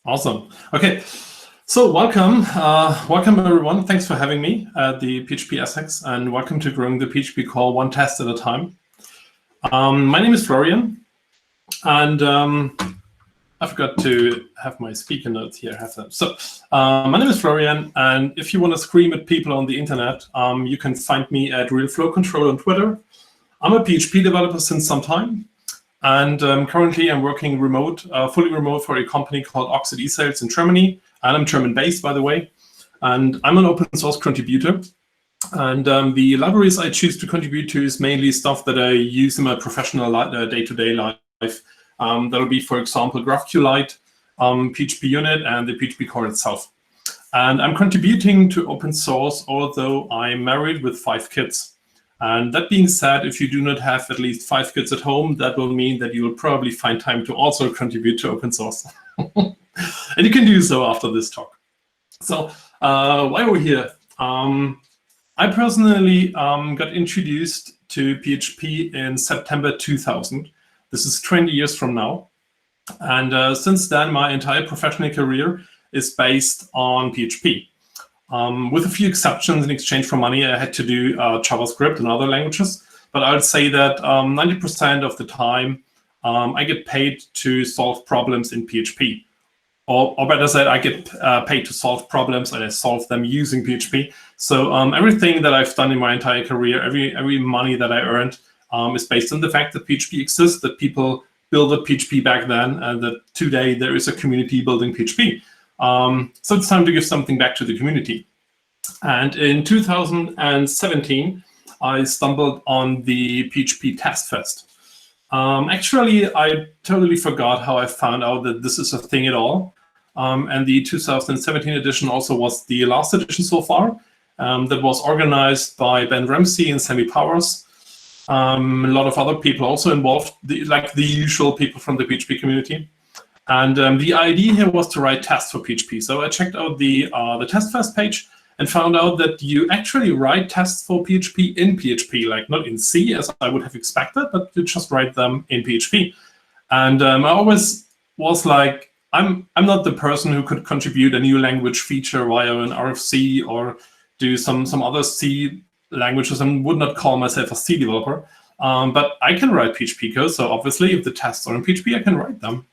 Awesome. Okay, so welcome everyone. Thanks for having me at the PHP Essex, and welcome to growing the PHP Core one test at a time. My name is Florian, and I forgot to have my speaker notes here. So my name is Florian, and if you want to scream at people on the internet, you can find me at Real Flow Control on Twitter. I'm a PHP developer since some time. And currently, I'm working fully remote for a company called Oxid eSales in Germany. And I'm German-based, by the way. And I'm an open source contributor. And the libraries I choose to contribute to is mainly stuff that I use in my professional day-to-day life. That'll be, for example, GraphQLite, PHP Unit, and the PHP Core itself. And I'm contributing to open source, although I'm married with 5 kids. And that being said, if you do not have at least 5 kids at home, that will mean that you will probably find time to also contribute to open source. And you can do so after this talk. So why we're here? I personally got introduced to PHP in September 2000. This is 20 years from now. And since then, my entire professional career is based on PHP. With a few exceptions. In exchange for money, I had to do JavaScript and other languages. But I would say that 90% of the time, I get paid to solve problems in PHP. Or better said, I get paid to solve problems, and I solve them using PHP. So everything that I've done in my entire career, every money that I earned, is based on the fact that PHP exists, that people built PHP back then, and that today there is a community building PHP. So it's time to give something back to the community. And in 2017, I stumbled on the PHP Test Fest. Actually, I totally forgot how I found out that this is a thing at all. And the 2017 edition also was the last edition so far. That was organized by Ben Ramsey and Sammy Powers. A lot of other people also involved, like the usual people from the PHP community. And the idea here was to write tests for PHP. So I checked out the Test Fest page and found out that you actually write tests for PHP in PHP, like not in C as I would have expected, but you just write them in PHP. And I always was like, I'm not the person who could contribute a new language feature via an RFC or do some other C languages, and would not call myself a C developer. But I can write PHP code. So obviously, if the tests are in PHP, I can write them.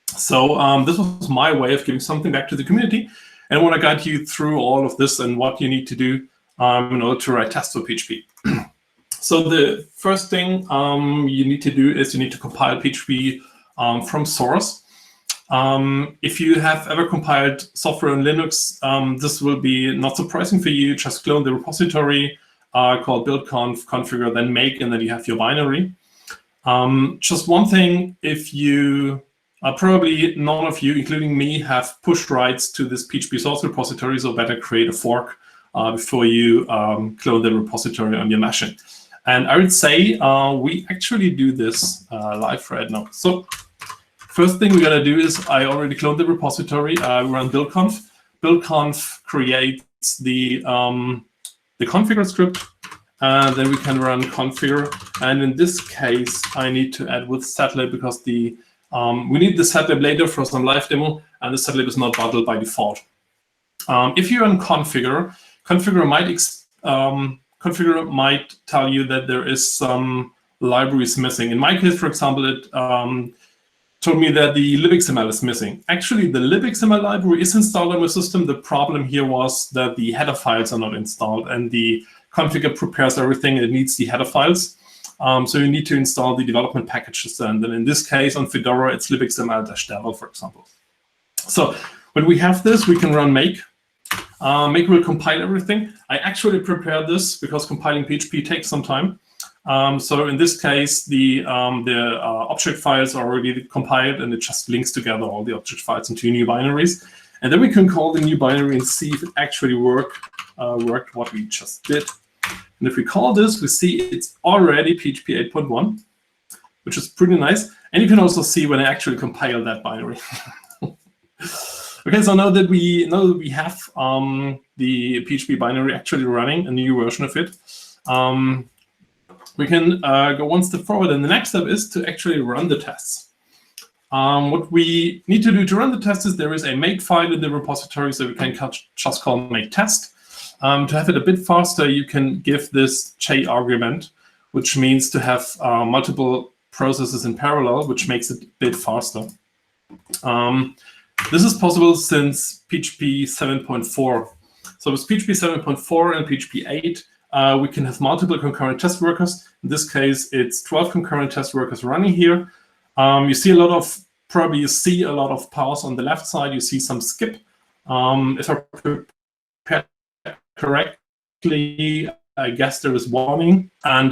So this was my way of giving something back to the community. And I want to guide you through all of this and what you need to do in order to write tests for PHP. So the first thing you need to do is you need to compile PHP from source. If you have ever compiled software on Linux, this will be not surprising for you. Just clone the repository called build.conf, configure, then make, and then you have your binary. Just one thing, if you probably none of you, including me, have pushed rights to this PHP source repository, so better create a fork before you clone the repository on your machine. And I would say we actually do this live right now. So first thing we're going to do is I already cloned the repository. We run build.conf. Build.conf creates the configure script. Then we can run configure. And in this case, I need to add with setlib because we need the setlib later for some live demo, and the setlib is not bundled by default. If you run configure, configure might tell you that there is some libraries missing. In my case, for example, it told me that the libxml is missing. Actually, the libxml library is installed on my system. The problem here was that the header files are not installed, and the configure prepares everything. It needs the header files. So you need to install the development packages, and then in this case on Fedora, it's libxml-devel, for example. So when we have this, we can run make. Make will compile everything. I actually prepared this because compiling PHP takes some time. So in this case, the object files are already compiled, and it just links together all the object files into new binaries. And then we can call the new binary and see if it actually worked what we just did. And if we call this, we see it's already PHP 8.1, which is pretty nice. And you can also see when I actually compile that binary. Okay, so now that we have the PHP binary actually running, a new version of it, we can go one step forward. And the next step is to actually run the tests. What we need to do to run the test is there is a make file in the repository, so we can just call make test. To have it a bit faster, you can give this J argument, which means to have multiple processes in parallel, which makes it a bit faster. This is possible since PHP 7.4. So with PHP 7.4 and PHP 8, we can have multiple concurrent test workers. In this case, it's 12 concurrent test workers running here. You see a lot of, probably you see a lot of pause on the left side. You see some skip. If I prepare correctly, I guess there is warning. And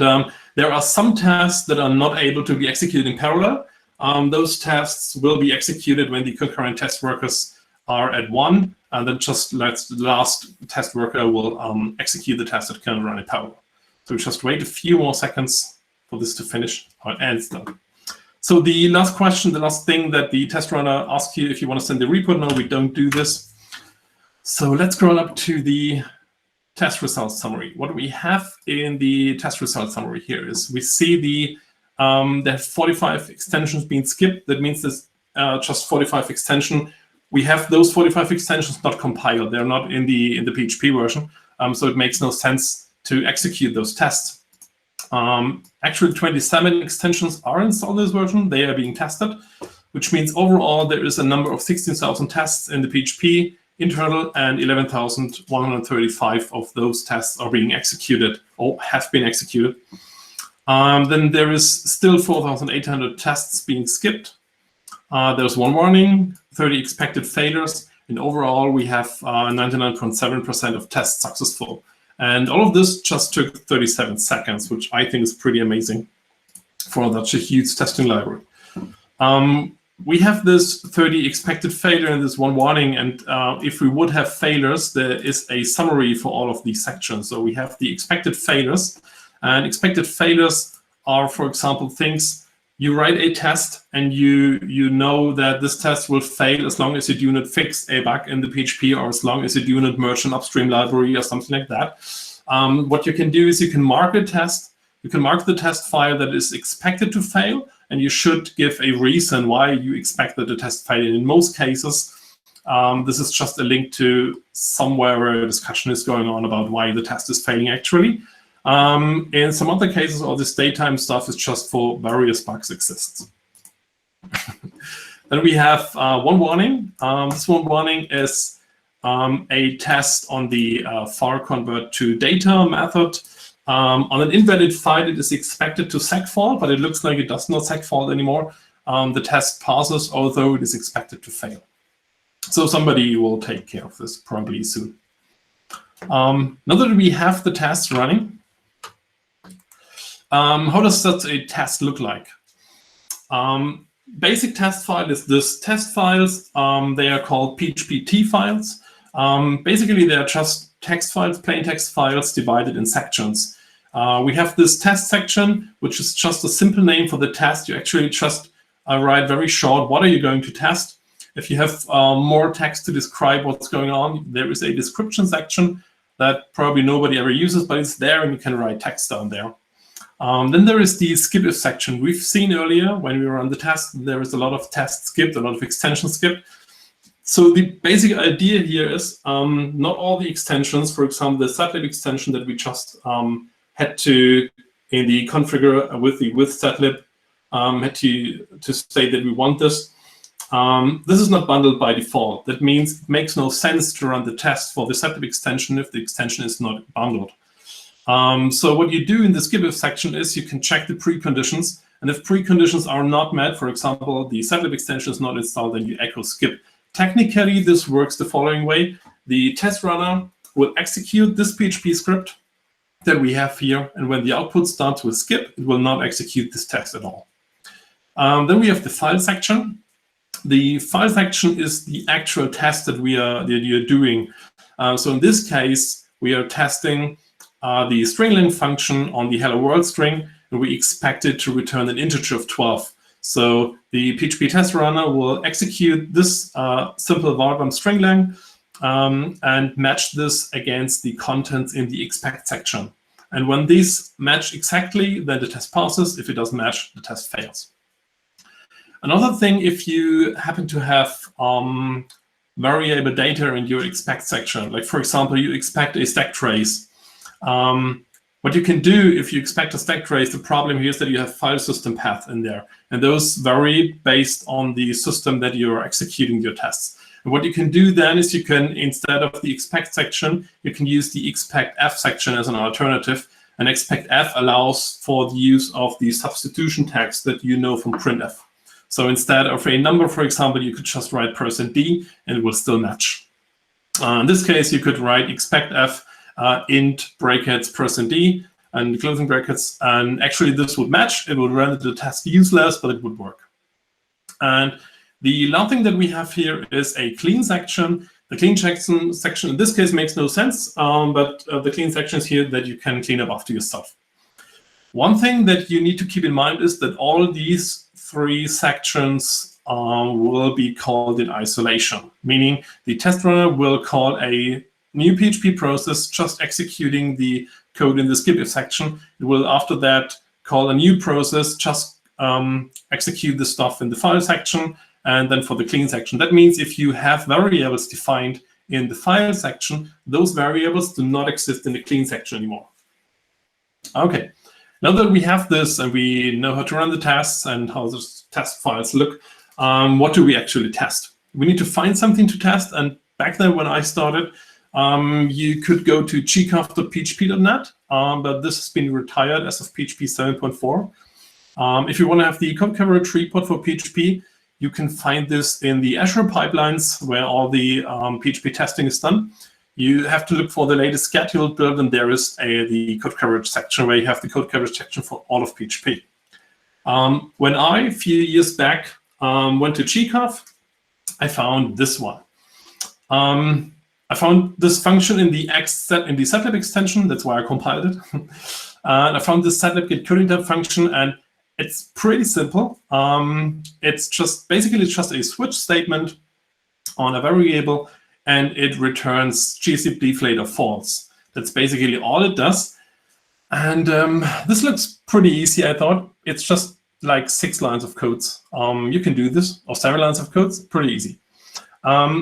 there are some tests that are not able to be executed in parallel. Those tests will be executed when the concurrent test workers are at 1, and then just the last test worker will execute the test that can run in parallel. So we just wait a few more seconds for this to finish, and it's done. So the last question, the last thing that the test runner asks you if you want to send the report. No, we don't do this. So let's scroll up to the test results summary. What we have in the test results summary here is we see there are 45 extensions being skipped. That means there's just 45 extensions. We have those 45 extensions not compiled. They're not in the PHP version, so it makes no sense to execute those tests. Actually, 27 extensions are installed in this version. They are being tested, which means overall there is a number of 16,000 tests in the PHP internal, and 11,135 of those tests are being executed or have been executed. Then there is still 4,800 tests being skipped. There's one warning, 30 expected failures, and overall we have 99.7% of tests successful. And all of this just took 37 seconds, which I think is pretty amazing for such a huge testing library. We have this 30 expected failure and this one warning, and if we would have failures, there is a summary for all of these sections. So we have the expected failures, and expected failures are, for example, things you write a test and you know that this test will fail as long as you do not fix a bug in the PHP, or as long as you do not merge an upstream library or something like that. What you can do is you can mark a test. You can mark the test file that is expected to fail, and you should give a reason why you expect that the test failed. In most cases, this is just a link to somewhere where a discussion is going on about why the test is failing actually. In some other cases, all this daytime stuff is just for various bugs exists. Then we have one warning. This one warning is a test on the var convert to data method. On an invalid file, it is expected to segfault, but it looks like it does not segfault anymore. The test passes, although it is expected to fail. So somebody will take care of this probably soon. Now that we have the test running, how does such a test look like? Basic test file is this test files. They are called PHP files. Basically, they are just text files, plain text files divided in sections. We have this test section, which is just a simple name for the test. You actually just write very short, what are you going to test? If you have more text to describe what's going on, there is a description section that probably nobody ever uses, but it's there and you can write text down there. Then there is the skip if section. We've seen earlier when we run the test, there is a lot of tests skipped, a lot of extensions skipped. So the basic idea here is not all the extensions, for example, the setlib extension that we just had to, in the configure with the with setlib, had to state that we want this. This is not bundled by default. That means it makes no sense to run the test for the setlib extension if the extension is not bundled. So what you do in the skip if section is you can check the preconditions, and if preconditions are not met, for example, the setlib extension is not installed, then you echo skip. Technically, this works the following way. The test runner will execute this PHP script that we have here, and when the output starts with skip, it will not execute this test at all. Then we have the file section. The file section is the actual test that you're doing. So in this case, we are testing the string length function on the hello world string, and we expect it to return an integer of 12. So the PHP test runner will execute this simple var string length and match this against the contents in the expect section. And when these match exactly, then the test passes. If it doesn't match, the test fails. Another thing, if you happen to have variable data in your expect section, like for example, you expect a stack trace. What you can do if you expect a stack trace, the problem here is that you have file system paths in there, and those vary based on the system that you're executing your tests. And what you can do then is you can, instead of the expect section, you can use the expectf section as an alternative. And expectf allows for the use of the substitution tags that you know from printf. So instead of a number, for example, you could just write %d and it will still match. In this case, you could write expectf int brackets %d and closing brackets, and actually this would match. It would render the test useless, but it would work. And the last thing that we have here is a clean section. The clean section in this case makes no sense, but the clean section is here that you can clean up after yourself. One thing that you need to keep in mind is that all these 3 sections will be called in isolation, meaning the test runner will call a new PHP process just executing the code in the skipif section. It will, after that, call a new process, just execute the stuff in the file section, and then for the clean section. That means if you have variables defined in the file section, those variables do not exist in the clean section anymore. Okay, now that we have this and we know how to run the tests and how the test files look, what do we actually test? We need to find something to test, and back then when I started, you could go to gcov.php.net, but this has been retired as of PHP 7.4. If you want to have the code coverage report for PHP, you can find this in the Azure pipelines where all the PHP testing is done. You have to look for the latest scheduled build, and there is the code coverage section where you have the code coverage section for all of PHP. When I, a few years back, went to gcov, I found this one. I found this function in the setlib extension. That's why I compiled it. And I found this setlib get coding type function, and it's pretty simple. It's just basically just a switch statement on a variable, and it returns gzip deflate or false. That's basically all it does. And this looks pretty easy, I thought. It's just like 6 lines of codes. You can do this, or 7 lines of codes, pretty easy.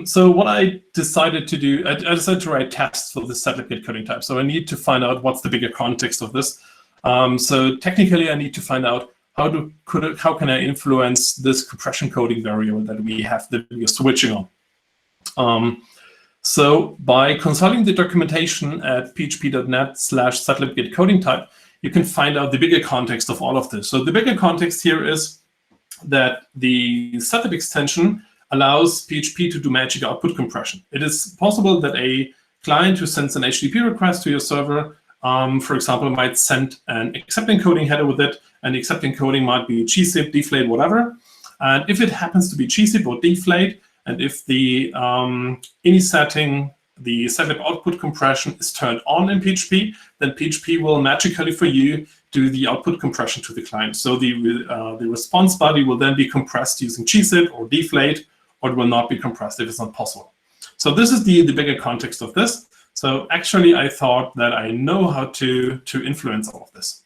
So what I decided to do, I decided to write tests for this setlib get coding type. So I need to find out what's the bigger context of this. So technically, I need to find out how can I influence this compression coding variable that we have that we are switching on. So by consulting the documentation at php.net/setlib get coding type, you can find out the bigger context of all of this. So the bigger context here is that the setlib extension allows PHP to do magic output compression. It is possible that a client who sends an HTTP request to your server, for example, might send an accept encoding header with it, and the accept encoding might be gzip, deflate, whatever. And if it happens to be gzip or deflate, and if the ini setting, the setlib output compression is turned on in PHP, then PHP will magically for you do the output compression to the client. So the response body will then be compressed using gzip or deflate, or it will not be compressed if it's not possible. So this is the bigger context of this. So actually, I thought that I know how to influence all of this.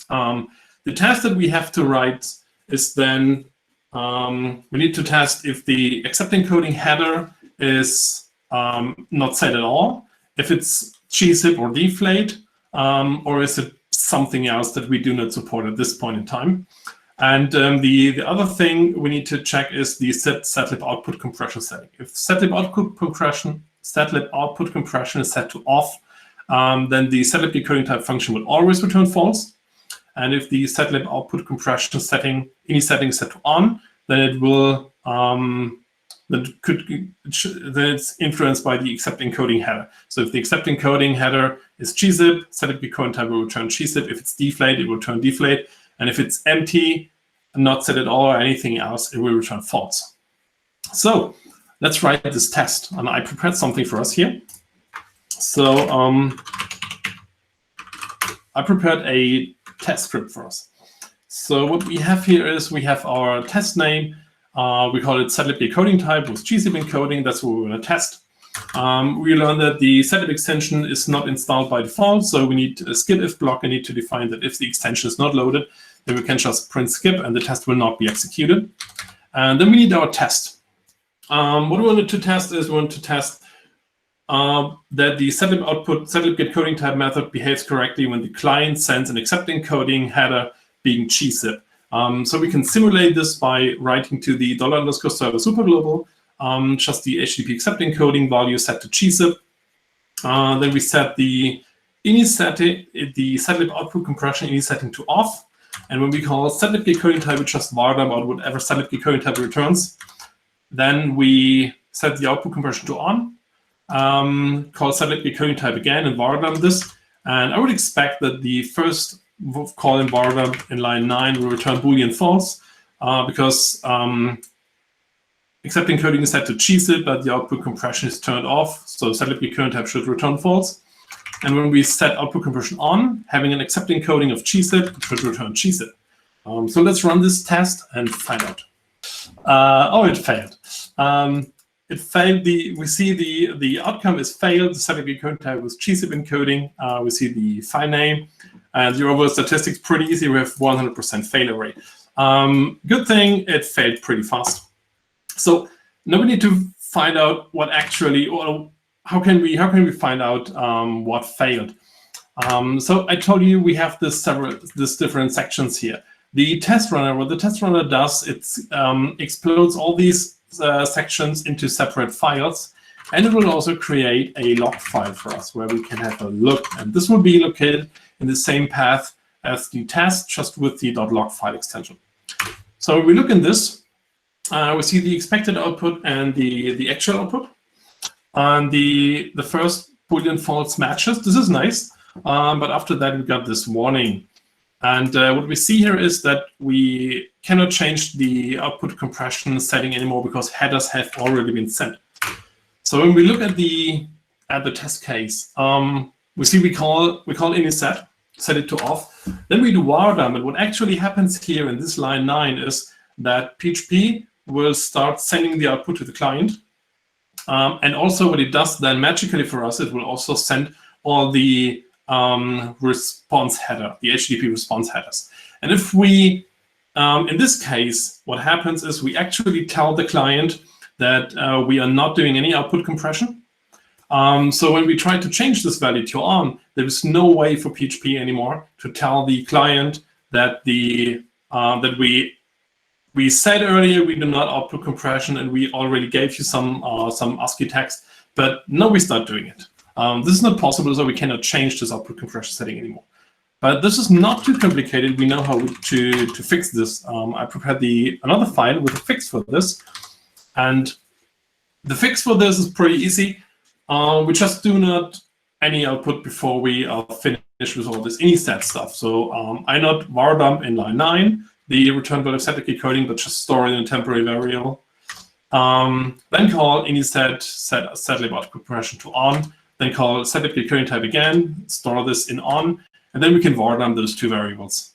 The test that we have to write is then, we need to test if the accept encoding header is not set at all, if it's gzip or deflate, or is it something else that we do not support at this point in time. And the other thing we need to check is the setlib output compression setting. If setlib output compression is set to off, then the setlib decoding type function will always return false. And if the setlib output compression setting, any setting is set to on, then it will then it's influenced by the accept encoding header. So if the accept encoding header is gzip, setlib decoding type will return gzip. If it's deflate, it will return deflate. And if it's empty, not set at all or anything else, it will return false. So let's write this test. And I prepared something for us here. So I prepared a test script for us. So what we have here is we have our test name. We call it setlib decoding type with gzip encoding. That's what we're going to test. We learned that the setlib extension is not installed by default, so we need a skip if block. I need to define that if the extension is not loaded, then we can just print skip and the test will not be executed. And then we need our test. What we wanted to test is we want to test that the setlib output, setlib get coding type method behaves correctly when the client sends an accept encoding header being gzip. So we can simulate this by writing to the $_server superglobal, just the HTTP accept encoding value set to gzip. Then we set the ini setting, the setlib output compression ini setting to off. And when we call setlib get coding type, we just var about whatever setlib get coding type returns. Then we set the output compression to on, call setlib get coding type again and var this. And I would expect that the first call in var in line 9 will return Boolean false because accept encoding is set to gzip, but the output compression is turned off. So setlib get coding type should return false. And when we set output compression on, having an accept encoding of gzip, it should return gzip. So let's run this test and find out. Oh, it failed. It failed. We see the outcome is failed. The setlib get coding type was gzip encoding. We see the file name. And the overall statistics pretty easy. We have 100% failure rate. Good thing it failed pretty fast. So now we need to find out what actually, or how can we find out what failed. So I told you we have this different sections here. The test runner, what the test runner does, it explodes all these sections into separate files, and it will also create a log file for us where we can have a look. And this will be located in the same path as the test, just with the .log file extension. So we look in this, we see the expected output and the actual output. And the first Boolean false matches. This is nice, but after that we got this warning. And what we see here is that we cannot change the output compression setting anymore because headers have already been sent. So when we look at the test case, we see we call ini set it to off. Then we do var dump, and what actually happens here in this line 9 is that PHP will start sending the output to the client. And also what it does then magically for us, it will also send all the response header, the HTTP response headers. And if we, in this case, what happens is we actually tell the client that we are not doing any output compression. So when we try to change this value to on, there is no way for PHP anymore to tell the client that that we said earlier we do not output compression, and we already gave you some ASCII text, but now we start doing it. This is not possible, so we cannot change this output compression setting anymore. But this is not too complicated. We know how to fix this. I prepared another file with a fix for this, and the fix for this is pretty easy. We just do not any output before we finish with all this ini-set stuff. So I not var dump in line 9 the return value of setlib get coding, but just store it in a temporary variable. Then call ini set setlib output compression to on. Then call setlib get coding type again, store this in on, and then we can var dump those two variables.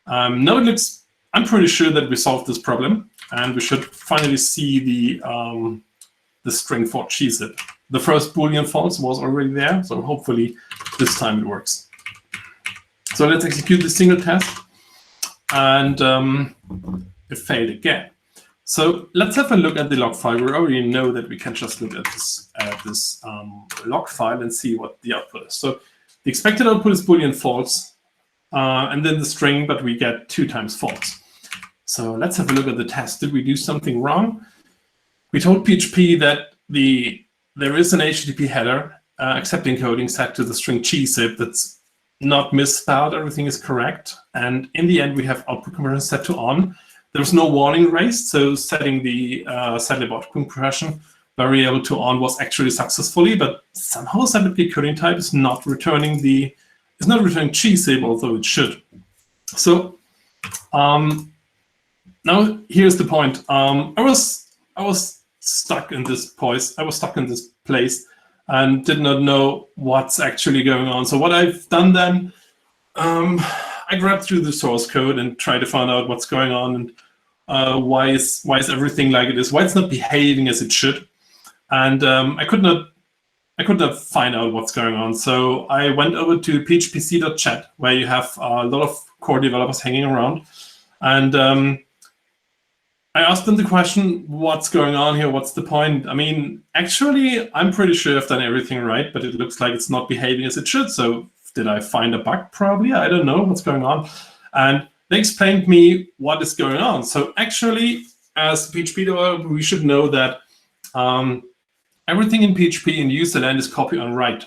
Now it looks, I'm pretty sure that we solved this problem, and we should finally see the string for gzip. The first Boolean false was already there, so hopefully this time it works. So let's execute the single test, and it failed again. So let's have a look at the log file. We already know that we can just look at this log file and see what the output is. So the expected output is Boolean false, and then the string, but we get 2 times false. So let's have a look at the test. Did we do something wrong? We told PHP that there is an HTTP header accept encoding set to the string gzip that's not misspelled. Everything is correct. And in the end, we have output compression set to on. There's no warning raised, so setting the setlib output compression variable to on was actually successfully, but somehow setlib get coding type is not returning gzip, although it should. So now here's the point. I was stuck in this place. I was stuck in this place and did not know what's actually going on. So what I've done then, I grabbed through the source code and tried to find out what's going on and why is everything like it is, why it's not behaving as it should. And I could not find out what's going on. So I went over to phpc.chat, where you have a lot of core developers hanging around. And I asked them the question, what's going on here? What's the point? I mean, actually, I'm pretty sure I've done everything right, but it looks like it's not behaving as it should. So did I find a bug? Probably. I don't know what's going on. And they explained me what is going on. So actually, as a PHP developer, we should know that everything in PHP in userland is copy on write.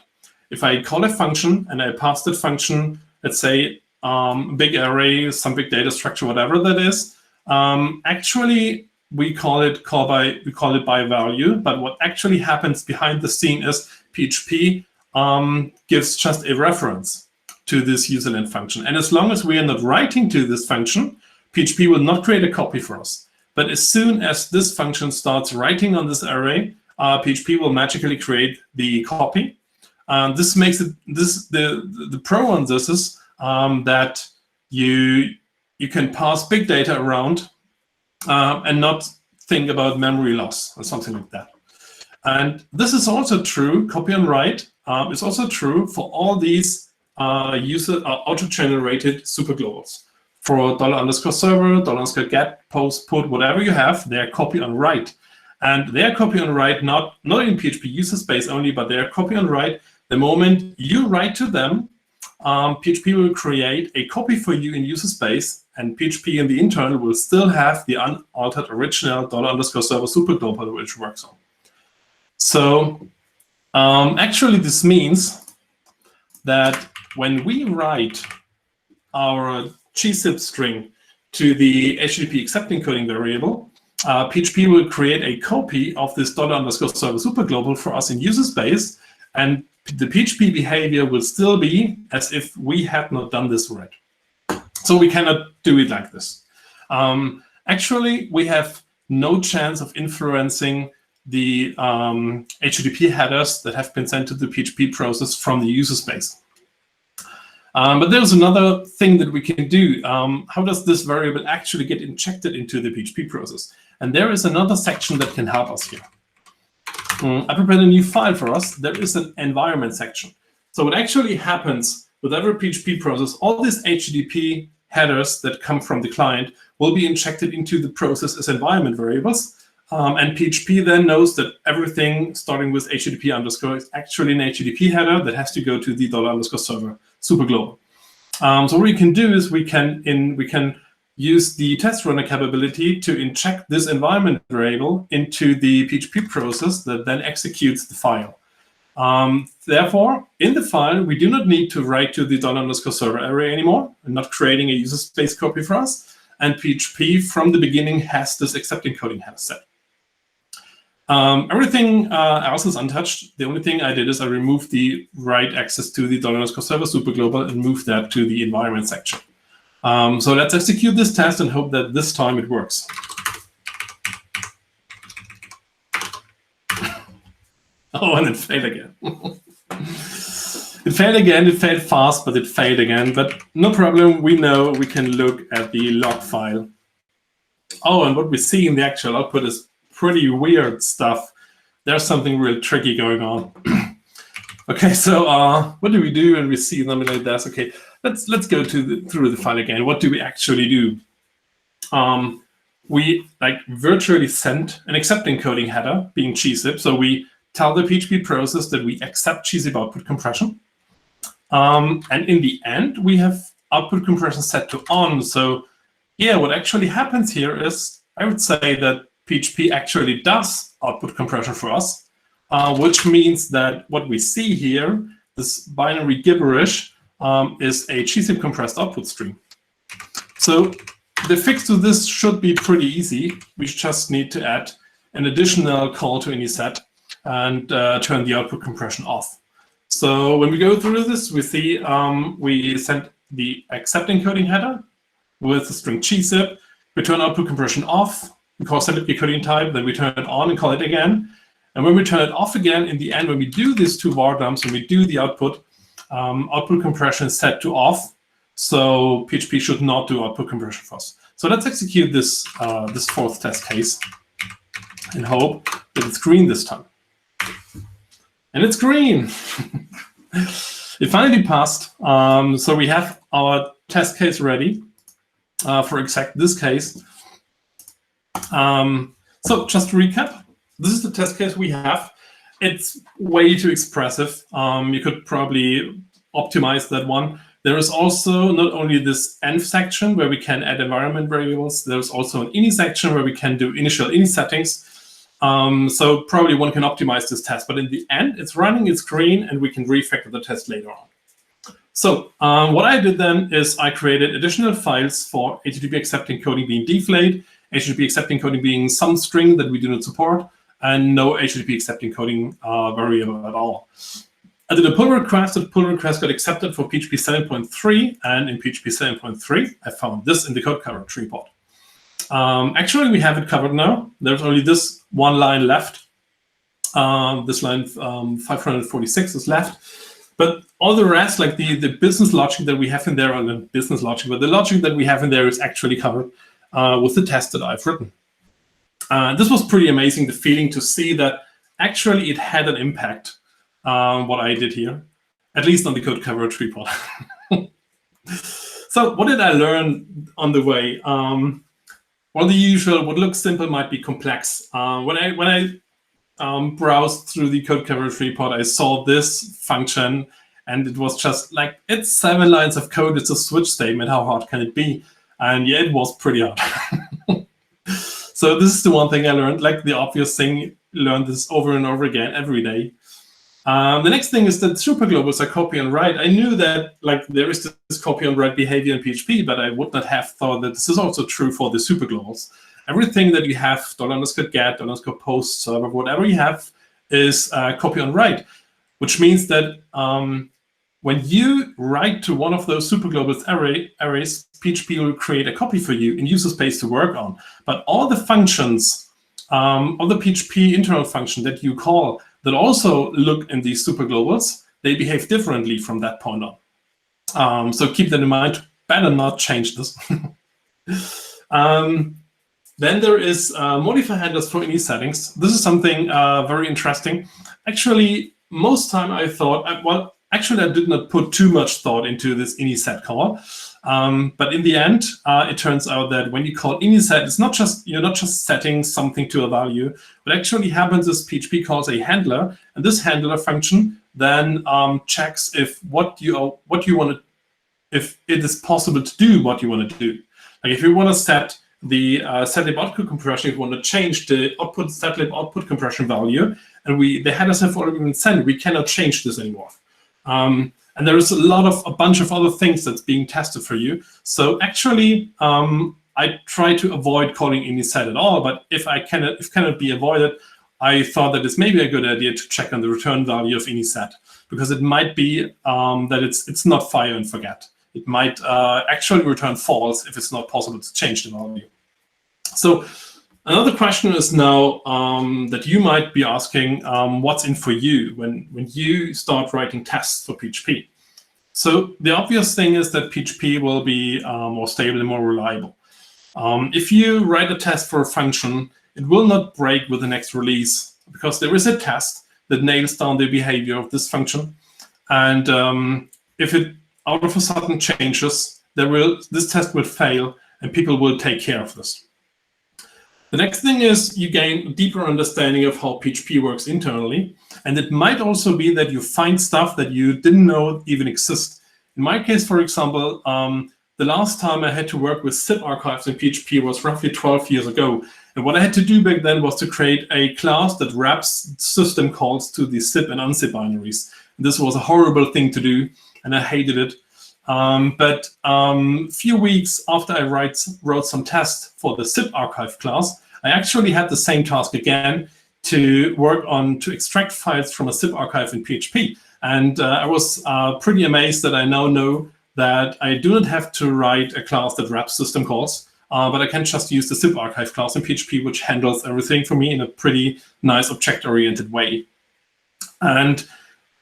If I call a function and I pass that function, let's say big array, some big data structure, whatever that is, actually we call it by value. But what actually happens behind the scene is PHP gives just a reference to this userland function. And as long as we are not writing to this function, PHP will not create a copy for us. But as soon as this function starts writing on this array, PHP will magically create the copy. This makes it the pro on this is that you can pass big data around and not think about memory loss or something like that. And this is also true. Copy on write is also true for all these auto-generated superglobals. For $_server, $get, post, put, whatever you have, they're copy on write. And they're copy on write not in PHP user space only, but they're copy on write. The moment you write to them, PHP will create a copy for you in user space, and PHP in the internal will still have the unaltered original $_server superglobal which works on. So actually this means that when we write our gzip string to the HTTP accept encoding variable, PHP will create a copy of this $_server superglobal for us in user space, and the PHP behavior will still be as if we had not done this right. So we cannot do it like this. Actually, we have no chance of influencing the HTTP headers that have been sent to the PHP process from the user space. But there's another thing that we can do. How does this variable actually get injected into the PHP process? And there is another section that can help us here. I prepared a new file for us. There is an environment section. So what actually happens with every PHP process, all these HTTP headers that come from the client will be injected into the process as environment variables. And PHP then knows that everything starting with HTTP underscore is actually an HTTP header that has to go to the $_server superglobal. So what we can do is we can use the test runner capability to inject this environment variable into the PHP process that then executes the file. Therefore, in the file, we do not need to write to the $_server array anymore, and not creating a user space copy for us. And PHP from the beginning has this accept encoding header set. Everything else is untouched. The only thing I did is I removed the write access to the $_server superglobal and moved that to the environment section. So let's execute this test and hope that this time it works. Oh, and it failed again. It failed again. It failed fast, but it failed again. But no problem. We know we can look at the log file. Oh, and what we see in the actual output is pretty weird stuff. There's something real tricky going on. Okay, so what do we do when we see something like this? Okay, let's go through the file again. What do we actually do? We virtually send an accept encoding header being gzip. So we tell the PHP process that we accept gzip output compression. And in the end, we have output compression set to on. So yeah, what actually happens here is I would say that PHP actually does output compression for us, which means that what we see here, this binary gibberish, is a gzip compressed output stream. So the fix to this should be pretty easy. We just need to add an additional call to any set and turn the output compression off. So when we go through this, we see we send the accept encoding header with the string gzip. We turn output compression off. We call send encoding type, then we turn it on and call it again. And when we turn it off again, in the end, when we do these two var dumps, when we do the output, output compression is set to off. So PHP should not do output compression for us. So let's execute this, this fourth test case and hope that it's green this time. And it's green. It finally passed. So we have our test case ready for exact this case. So just to recap, this is the test case we have. It's way too expressive. You could probably optimize that one. There is also not only this env section where we can add environment variables, there's also an ini section where we can do initial ini settings. So probably one can optimize this test, but in the end, it's running, it's green, and we can refactor the test later on. So what I did then is I created additional files for HTTP accept encoding being deflate, HTTP accept encoding being some string that we do not support, and no HTTP accept encoding variable at all. I did a pull request. The pull request got accepted for PHP 7.3, and in PHP 7.3, I found this in the code coverage report. Actually, we have it covered now. There's only this one line left. This line 546 is left. But all the rest, like the business logic that we have in there, or the business logic, but the logic that we have in there is actually covered with the test that I've written. This was pretty amazing, the feeling to see that actually it had an impact, what I did here, at least on the code coverage report. So what did I learn on the way? Well, the usual, what looks simple might be complex. When I browsed through the code coverage report, I saw this function, and it was just like, it's 7 lines of code, it's a switch statement, how hard can it be? And yeah, it was pretty hard. So this is the one thing I learned, like the obvious thing, learn this over and over again every day. The next thing is that superglobals are copy and write. I knew that like there is this copy and write behavior in PHP, but I would not have thought that this is also true for the superglobals. Everything that you have, $_get, $post, server, whatever you have is copy and write, which means that when you write to one of those superglobals arrays, PHP will create a copy for you in user space to work on. But all the functions, all the PHP internal function that you call that also look in these superglobals, they behave differently from that point on. So keep that in mind. Better not change this. Then there is modify handlers for ini settings. This is something very interesting. Actually, most time I thought, well, actually I did not put too much thought into this ini set call. But in the end, it turns out that when you call ini set, it's not just, you're not just setting something to a value. What actually happens is PHP calls a handler, and this handler function then checks if what you want to, if it is possible to do what you want to do. Like if you want to set the setlib output compression, if you want to change the output setlib output compression value, and the headers have already been sent, we cannot change this anymore. And there is a bunch of other things that's being tested for you. So actually, I try to avoid calling ini set at all. But if cannot be avoided, I thought that it's maybe a good idea to check on the return value of ini set, because it might be that it's not fire and forget. It might actually return false if it's not possible to change the value. So another question is now that you might be asking, what's in for you when you start writing tests for PHP? So the obvious thing is that PHP will be more stable and more reliable. If you write a test for a function, it will not break with the next release, because there is a test that nails down the behavior of this function. And if it out of a sudden changes, this test will fail, and people will take care of this. The next thing is you gain a deeper understanding of how PHP works internally. And it might also be that you find stuff that you didn't know even exist. In my case, for example, the last time I had to work with zip archives in PHP was roughly 12 years ago. And what I had to do back then was to create a class that wraps system calls to the zip and unzip binaries. And this was a horrible thing to do, and I hated it. But a few weeks after I wrote some tests for the zip archive class, I actually had the same task again to work on to extract files from a zip archive in PHP. And I was pretty amazed that I now know that I do not have to write a class that wraps system calls, but I can just use the zip archive class in PHP, which handles everything for me in a pretty nice object-oriented way. And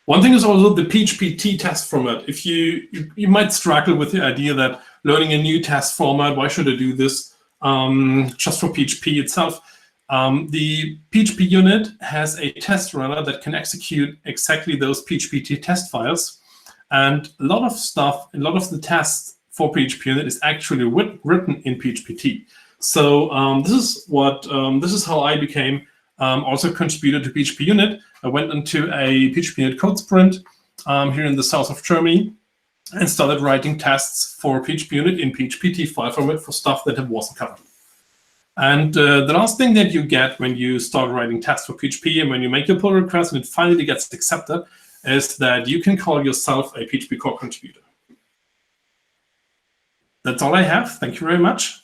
one thing is also the PHP test format. If you might struggle with the idea that learning a new test format, why should I do this just for PHP itself? The PHP unit has a test runner that can execute exactly those PHP test files. And a lot of stuff, a lot of the tests for PHP Unit is actually written in PHP. So this is how I became also contributor to PHP Unit. I went into a PHP Unit code sprint here in the south of Germany and started writing tests for PHP Unit in PHP file format for stuff that wasn't covered. And the last thing that you get when you start writing tests for PHP and when you make your pull request and it finally gets accepted is that you can call yourself a PHP Core contributor. That's all I have. Thank you very much.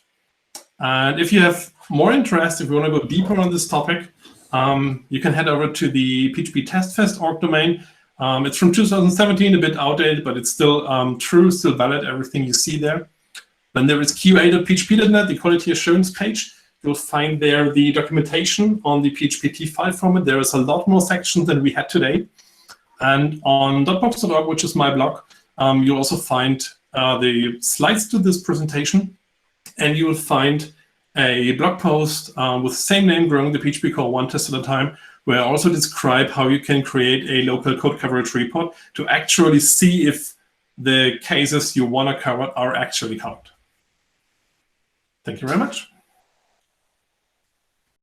And if you have more interest, if you want to go deeper on this topic, you can head over to the PHP Test Fest org domain. It's from 2017, a bit outdated, but it's still true, still valid, everything you see there. Then there is qa.php.net, the quality assurance page. You'll find there the documentation on the PHP file format. There is a lot more sections than we had today. And on .box.org, which is my blog, you'll also find the slides to this presentation. And you will find a blog post with the same name, Growing the PHP Core one test at a time, where I also describe how you can create a local code coverage report to actually see if the cases you want to cover are actually covered. Thank you very much.